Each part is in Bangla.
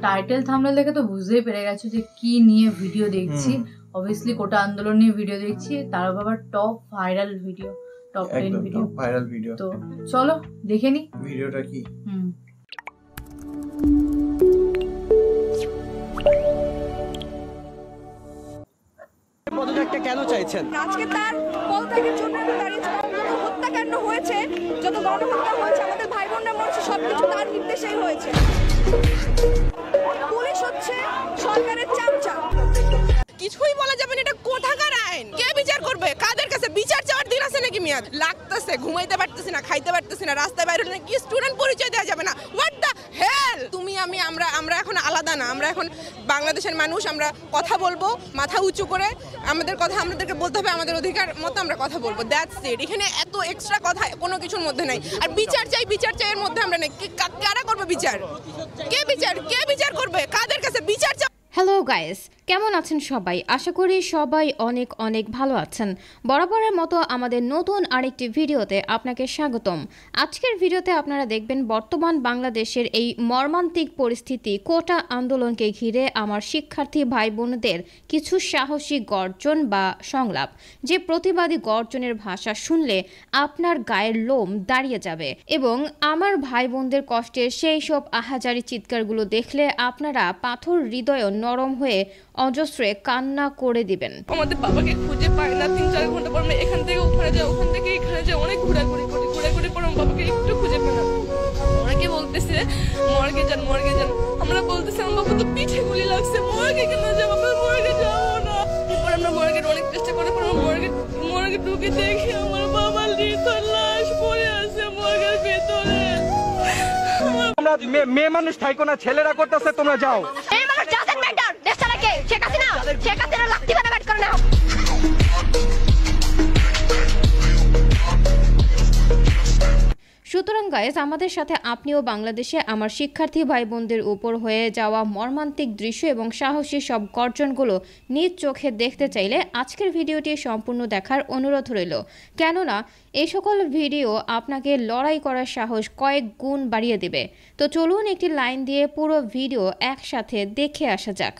টাইটেল থাম্বনেল দেখে তো বুঝতেই পেরে গেছো যে কি নিয়ে ভিডিও দেখছি। অবভিয়াসলি কোটা আন্দোলন নিয়ে ভিডিও দেখছি, তার আবার top viral video, top 10 video, viral video. তো চলো দেখে নি ভিডিওটা কি। পদত্যাগটা কেন চাইছেন? আজকে তার পদত্যাগের জন্য দাঁড়িয়েছে। হত্যাকাণ্ড হয়েছে, যত গণহত্যা হয়েছে, আমাদের ভাই বোনরা মরছে, সবকিছু তার নির্দেশেই হয়েছে। পুলিশ হচ্ছে সরকারের চামচা। কিছুই বলা যাবে না, এটা কোথাকার আইন? কে বিচার করবে? কাদের কাছে বিচার চাওয়ার দিন আছে নাকি? মেয়াদ লাগতেছে, ঘুমাইতে পারতেছি না, খাইতে পারতেছি না, রাস্তায় বাইরে হলে কি স্টুডেন্ট পরিচয় দেওয়া যাবে না? What the hell? তুমি আমি আমরা এখন আলাদা না, আমরা এখন বাংলাদেশের মানুষ। আমরা কথা বলবো মাথা উঁচু করে, আমাদের কথা আমাদেরকে বলতে হবে, আমাদের অধিকার মতো আমরা কথা বলবো, দ্যাটস ইট। এখানে এত এক্সট্রা কথা কোনো কিছুর মধ্যে নাই। আর বিচার চাই এর মধ্যে আমরা নেই। কারা করবে বিচার? কে বিচার করবে? কাদের কাছে বিচার চাই? হ্যালো গাইস, কেমন আছেন সবাই? আশা করি সবাই অনেক অনেক ভালো আছেন। বরাবরের মতো আমাদের নতুন আরেকটি ভিডিওতে আপনাকে স্বাগতম। আজকের ভিডিওতে আপনারা দেখবেন বর্তমান বাংলাদেশের এই মর্মান্তিক পরিস্থিতি, কোটা আন্দোলনকে ঘিরে আমার শিক্ষার্থী ভাই বোনদের কিছু সাহসী গর্জন বা সংলাপ, যে প্রতিবাদী গর্জনের ভাষা শুনলে আপনার গায়ের লোম দাঁড়িয়ে যাবে, এবং আমার ভাই বোনদের কষ্টের সেই সব আহাজারি চিৎকারগুলো দেখলে আপনারা পাথর হৃদয় নরম হয়ে অজস্রে কান্না করে দিবেন। আমাদের বাবাকে খুঁজে পাই না, 3-4 ঘন্টা পর আমরা এখান থেকে ওখানে যাই, ওখান থেকে এখানে যাই, অনেক ঘোরাঘুরি পর আমার বাবাকে একটু খুঁজে পাই না। অনেকে বলতেছে মর্গে যান। আমরা বলতেছি আমার বাবা তো পিঠে গুলি লাগছে, মর্গে কেন যাবো? আমরা মর্গে যাবো না। এরপর আমরা মর্গের অনেক চেষ্টা করে মর্গে ঢুকে দেখি আমার বাবার নিথর লাশ পড়ে আছে মর্গের ভেতরে। আমরা মেয়ে মানুষ থাইকো না, ছেলেরা করতেছে, তোমরা যাও। সুতরাং গাইস, আমাদের সাথে আপনিও বাংলাদেশে আমার শিক্ষার্থী ভাই বোনদের উপর হয়ে যাওয়া মর্মান্তিক দৃশ্য এবং সাহসী সব গর্জনগুলো নিজ চোখে দেখতে চাইলে আজকের ভিডিওটি সম্পূর্ণ দেখার অনুরোধ রইল, কেননা এই সকল ভিডিও আপনাকে লড়াই করার সাহস কয়েক গুণ বাড়িয়ে দেবে। তো চলুন একটি লাইন দিয়ে পুরো ভিডিও একসাথে দেখে আসা যাক।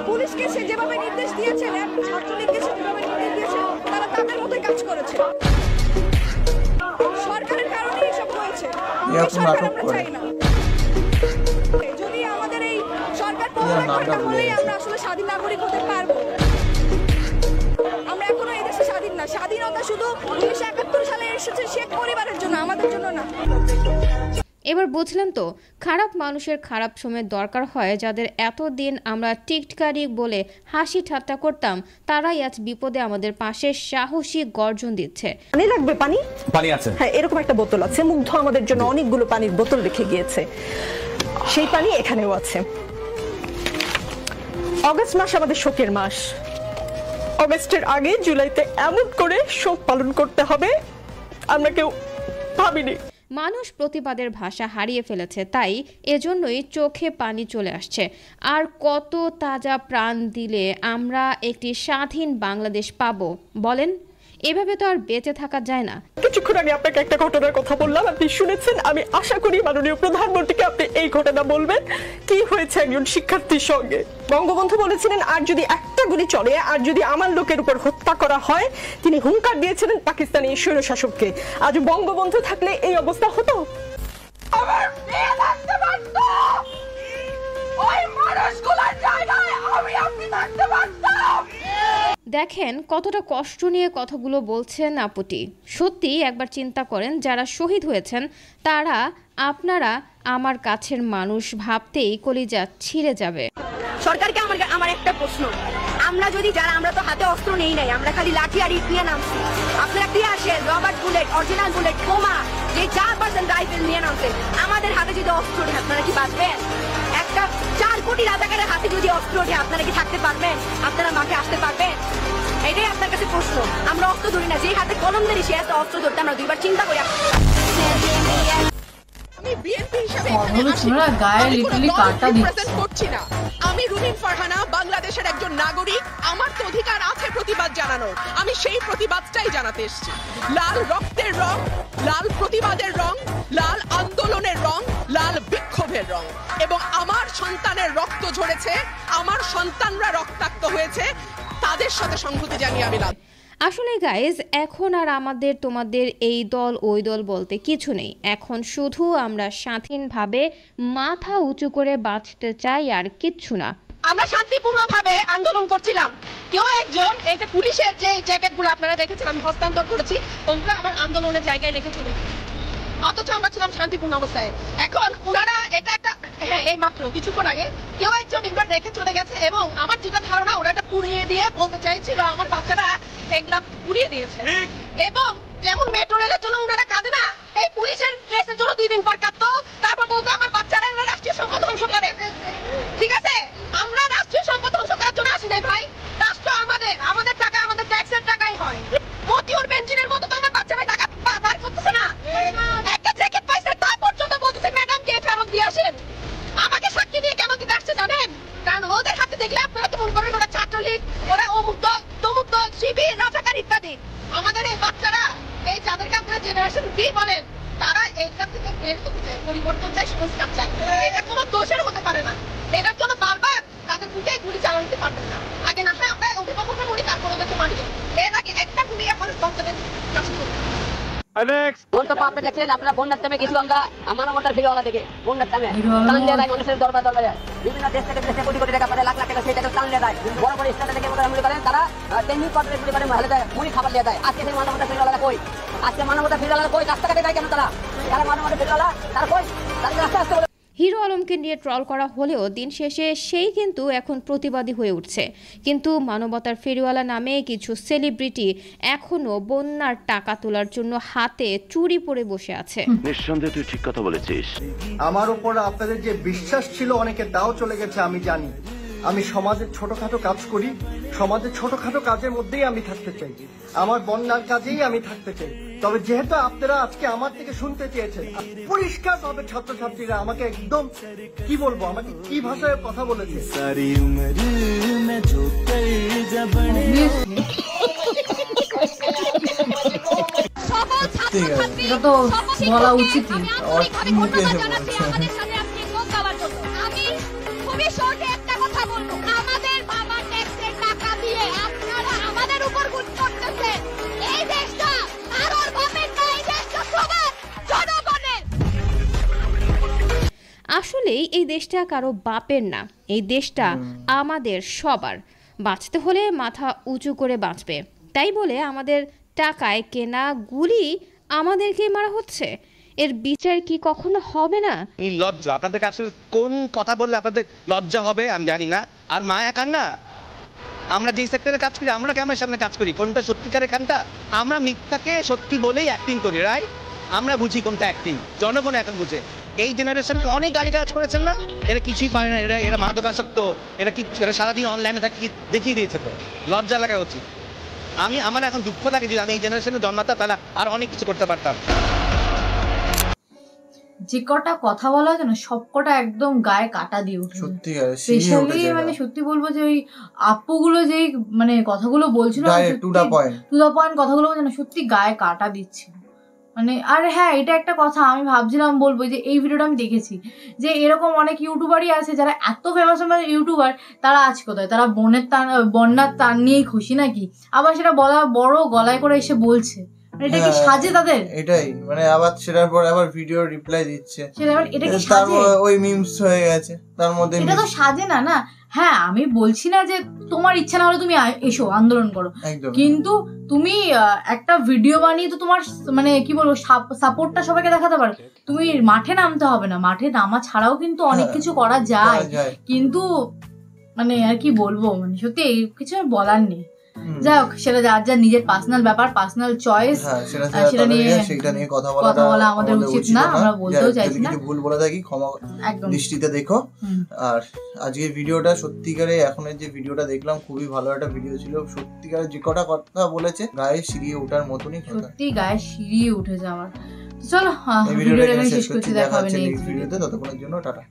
পুলিশকে সে যেভাবে নির্দেশ দিয়েছে, ছাত্রলীগকে সে যেভাবে নির্দেশ দিয়েছে, তারা তাদের মতোই কাজ করেছে। সরকারের কারণে এসব হয়েছে। যদি আমাদের এই সরকার হলেই আমরা আসলে স্বাধীন নাগরিক হতে পারবো। আমরা এখনো এই দেশে স্বাধীন না। স্বাধীনতা শুধু 1971 সালে এসেছে শেখ পরিবারের জন্য, আমাদের জন্য না। এবার বুঝলেন তো, খারাপ মানুষের খারাপ সময় দরকার হয়। যাদের এতদিন আমরা টিকটকারি বলে হাসি ঠাট্টা করতাম, তারাই আজ বিপদে আমাদের পাশে সাহসী গর্জন দিচ্ছে। পানি লাগবে? পানি আছে, হ্যাঁ, এরকম একটা বোতল আছে। মুগ্ধ আমাদের জন্য অনেকগুলো পানির বোতল রেখে গিয়েছে, সেই পানি এখানেও আছে। অগস্ট মাস আমাদের শোকের মাস। অগস্টের আগে জুলাইতে এমন করে শোক পালন করতে হবে আমরা কেউ ভাবিনি। মানুষ প্রতিবাদের ভাষা হারিয়ে ফেলেছে, তাই এজন্যই চোখে পানি চলে আসছে। আর কত তাজা প্রাণ দিলে আমরা একটি স্বাধীন বাংলাদেশ পাবো বলেন? এভাবে তো আর বেঁচে থাকা যায় না। কিছুক্ষণ আগে আপনাকে একটা ঘটনার কথা বললাম, আপনি শুনেছেন। আমি আশা করি মাননীয় প্রধানমন্ত্রীকে আপনি এই ঘটনা বলবেন, কি হয়েছে একজন শিক্ষার্থীর সঙ্গে। বঙ্গবন্ধু বলেছিলেন, আর যদি একটা গুলি চলে, আর যদি আমার লোকের উপর হত্যা করা হয়, তিনি হুঙ্কার দিয়েছিলেন পাকিস্তানি স্বৈরশাসককে। আজ বঙ্গবন্ধু থাকলে এই অবস্থা হতো? আমার মেয়ে থাকতে পারতো, ওই মানুষগুলোর জায়গায় আমি আপনি থাকতে পারতাম। দেখেন কতটা কষ্ট নিয়ে কথাগুলো বলছেন আপুটি। সত্যি একবার চিন্তা করেন, যারা শহীদ হয়েছেন তারা আপনারা আমার কাছের মানুষ ভাবতেই কলিজা ছিঁড়ে যাবে। সরকারকে আমার একটা প্রশ্ন, আমরা তো হাতে অস্ত্র নেই নাই, আমরা খালি লাঠি আর ইট নিয়ে নামছি। আপনারা কি আসে রবার্ট বুলেট, অরিজিনাল বুলেট, বোমা, যে 4% রাইফেল নিয়ে নামছেন, আমাদের হাতে যদি অস্ত্র ওঠে আপনারা কি বাঁচবেন? একটা 4 কোটি রাজাকারের হাতে যদি অস্ত্র ওঠে আপনারা কি থাকতে পারবেন? আপনারা মাঠে আসতে পারবেন? এটাই আপনার কাছে প্রশ্ন। আমরা অস্ত্র ধরি না, যে হাতে কলম ধরি সে হাতে অস্ত্র ধরতে আমরা দুইবার চিন্তা করি। আমি আমি বিএনপি হিসেবে কথাগুলো ছিল না, গায়ে লিটারালি কাটা দিচ্ছে। করছি না, আমি রুমিন ফারহানা বাংলাদেশের একজন নাগরিক। আমার তো অধিকার আছে প্রতিবাদ জানানোর, আমি সেই প্রতিবাদটাই জানাতে এসেছি। লাল রক্তের রং, লাল প্রতিবাদের রং, লাল আন্দোলনের রং, লাল বিক্ষোভের রং। এবং আমার সন্তানের রক্ত ঝরেছে, আমার সন্তানরা রক্তাক্ত হয়েছে, তাদের সাথে সংহতি জানিয়ে আমি লাভ। আসলে গাইজ এখন আর আমাদের তোমাদের এই দল ওই দল বলতে কিছু নেই। এখন শুধু আমরা স্বাধীনভাবে মাথা উঁচু করে বাঁচতে চাই, আর কিচ্ছু না। আমরা শান্তিপূর্ণভাবে আন্দোলন করছিলাম। কেউ একজন এই যে পুলিশের যে জ্যাকেটগুলো আপনারা দেখেছেন আমি হস্তান্তর করেছি, ওগুলো আমার আন্দোলনের জায়গায় রেখে চলে গেছে। অথচ আমরা ছিলাম শান্তিপূর্ণ অবস্থায়। এখন ওনারা এটা একটা এই মাত্র কিছুক্ষণ আগে কেউ একজন এগুলো রেখে চলে গেছে, এবং আমার যেটা ধারণা ওরা এটা পুড়িয়ে দিয়ে বলতে চাইছিল আমার বাচ্চারা এগুলা পুড়িয়ে দিয়েছে। এবং যেমন মেট্রো রেলের জন্য ওনারা কাঁদে না, এই পুলিশের ড্রেসের জন্য 2 দিন পর কাঁদতো, তারপর বলতো আমার বাচ্চারা রাষ্ট্রীয় সম্পদ ধ্বংস করে। ঠিক আছে, আমরা রাষ্ট্রীয় সম্পদ ধ্বংস করার জন্য আসি নাই ভাই। রাষ্ট্র আমাদের, আমাদের টাকা আমাদের ট্যাক্সের টাকাই হয়। মতিউর বেঞ্জিনের মতো তো আমার বাচ্চারা টাকা বার করতেছে না। একটা জ্যাকেট পাইছে তা পর্যন্ত বলতেছে ম্যাডামকে ফেরত দিয়ে আসেন। আমাকে সাক্ষী দিয়ে কেন দিতে আসছে জানেন? কারণ ওদের হাতে দেখলে আপনারা তো মনে করেন ওরা ছাত্রলীগ, ওরা অমুক দল তমুক দল, শিবির, রাজাকার ইত্যাদি। আমাদের এই বাচ্চারা, এই যাদেরকে আপনারা জেনারেশন বি বলেন, তারা এইখান থেকে বের করতে পরিবর্তন চাই, সংস্কার চাই। এটা কোনো দোষের হতে পারে না। এটার জন্য বারবার তাদের বুকে গুলি চালাতে পারবেন না। আগে না হয় আমরা অভিভাবকরা বলি, তারপর ওদেরকে মানি। এর আগে একটা গুলি এখন বাচ্চাদের কাছে করবে। আপনারা বন্যার টাইমে কিছু আমরা মানবতার ভিডিওওয়ালা দেখে বন্যার টাইমে টান দিয়ে দেয় মানুষের দরবার দরবারে বিভিন্ন দেশ থেকে দেশে কোটি কোটি টাকা পাঠায়, লাখ লাখ টাকা সেই টাকা টান দিয়ে দেয়। বড় বড় স্টারে থেকে মনে করেন তারা টেকনিক কর্পোরেট গুলি করে মহিলা দেয়, মুড়ি খাবার দিয়ে দেয়। আজকে সেই মানবতার ভিডিওওয়ালা কই? আজকে মানবতার ভিডিওওয়ালা কই? রাস্তাঘাটে দেয় কেন তারা? তারা মানবতার ভিডিওওয়ালা তারা কই? তারা রাস্তা আসতে বলে। হিরো আলমকে নিয়ে ট্রল করা হলেও দিন শেষে সেই কিন্তু এখন প্রতিবাদী হয়ে উঠছে। কিন্তু মানবতার ফেরিওয়ালা নামে কিছু সেলিব্রিটি এখনো বন্যার টাকা তোলার জন্য হাতে চুরি পরে বসে আছে। নিঃসন্দেহে তুই ঠিক কথা বলেছিস। আমার উপর আপনাদের যে বিশ্বাস ছিল অনেকে তাও চলে গেছে, আমি জানি। আমি সমাজের ছোটখাটো কাজ করি, সমাজের ছোটখাটো কাজের মধ্যেই আমি থাকতে চাই, আমার বন্যার কাজেই আমি থাকতে চাই। তবে যেহেতু আপনারা আজকে আমার থেকে শুনতে চেয়েছেন, পরিষ্কার ভাবে ছাত্রছাত্রীরা আমাকে একদম কি বলবো, আমাকে কি ভাষায় কথা বলেছে। এটা তো বলা উচিতই। আসলেই এই দেশটা কারো বাপের না, এই দেশটা আমাদের সবার। বাঁচতে হলে মাথা উঁচু করে বাঁচবে। তাই বলে আমাদের টাকায় কেনা গুলি আমাদেরকে মারা হচ্ছে, এর বিচার কি কখনো হবে না? এই লজ্জা আপনাদের কাছে কোন কথা বললে আপনাদের লজ্জা হবে আমি জানি না। আর মায়া কান্না, আমরা যে সেক্টরে কাজ করি, আমরা ক্যামেরার সামনে কাজ করি, কোনটা সত্যিকারের কান্না? আমরা মিথ্যাকে সত্যি বলেই অ্যাক্টিং করি, রাইট? আমরা বুঝি কোনটা অ্যাক্টিং, জনগণ এখন বুঝে। এই জেনারেশনে অনেক গাড়ি কাজ করেছেন না, এরা কিছুই পারে না, এরা মাদকাসক্ত, এরা কি সারাদিন অনলাইনে থাকি দেখিয়ে দিয়েছে। তো লজ্জা লাগা উচিত। আমার এখন দুঃখ লাগে যে আমি এই জেনারেশনে জন্মাতাম, তাহলে আর অনেক কিছু করতে পারতাম। যে কটা কথা বলা হয়েছে না, সব কটা একদম গায়ে কাটা দিয়ে উঠছে। স্পেশালি মানে সত্যি বলবো যে ওই আপুগুলো যেই মানে কথাগুলো বলছিল, টু দা পয়েন্ট কথাগুলো বলছে না, সত্যি গায়ে কাটা দিচ্ছিল। মানে আর হ্যাঁ, এটা একটা কথা আমি ভাবছিলাম বলবো, যে এই ভিডিওটা আমি দেখেছি যে এরকম অনেক ইউটিউবারই আছে যারা এত ফেমাস ইউটিউবার, তারা আজ কোথায়? তারা বন্যার তার নিয়েই খুশি নাকি? আবার সেটা বড় গলায় করে এসে বলছে, এটা কি সাজে তাদের? এটাই মানে আবার সেটার পর আবার ভিডিও রিপ্লাই দিচ্ছে, এটা কি সাজে? ওই মিমস হয়ে গেছে তার মধ্যে। এটা তো সাজে না। না হ্যাঁ, আমি বলছি না যে তোমার ইচ্ছা না হলে তুমি এসো আন্দোলন করো, কিন্তু তুমি একটা ভিডিও বানিয়ে তো তোমার মানে কি বলবো সাপোর্টটা সবাইকে দেখাতে পারো। তুমি মাঠে নামতে হবে না, মাঠে নামা ছাড়াও কিন্তু অনেক কিছু করা যায়, কিন্তু মানে আর কি বলবো, মানে সত্যি কিছু বলার নেই। যাই হোক, সেটা যার যার নিজের পার্সোনাল ব্যাপার, পার্সোনাল চয়েস, সেটা নিয়ে কথা বলা আমাদের উচিত না, আমরা বলতেও চাইছি না। ভুল বলে থাকি ক্ষমা দৃষ্টিতে দেখো। আর আজকের ভিডিওটা সত্যিকারে এখনের যে ভিডিওটা দেখলাম খুবই ভালো একটা ভিডিও ছিল। সত্যিকারে যে কটা কথা বলেছে গায়ে সিঁড়িয়ে ওঠার মতনই কথা, সত্যি গায়ে সিঁড়িয়ে উঠেছে আমার। চলো ভিডিওটা শেষ করছি, দেখা হবে নেক্সট ভিডিওতে। ততক্ষণের জন্য টাটা।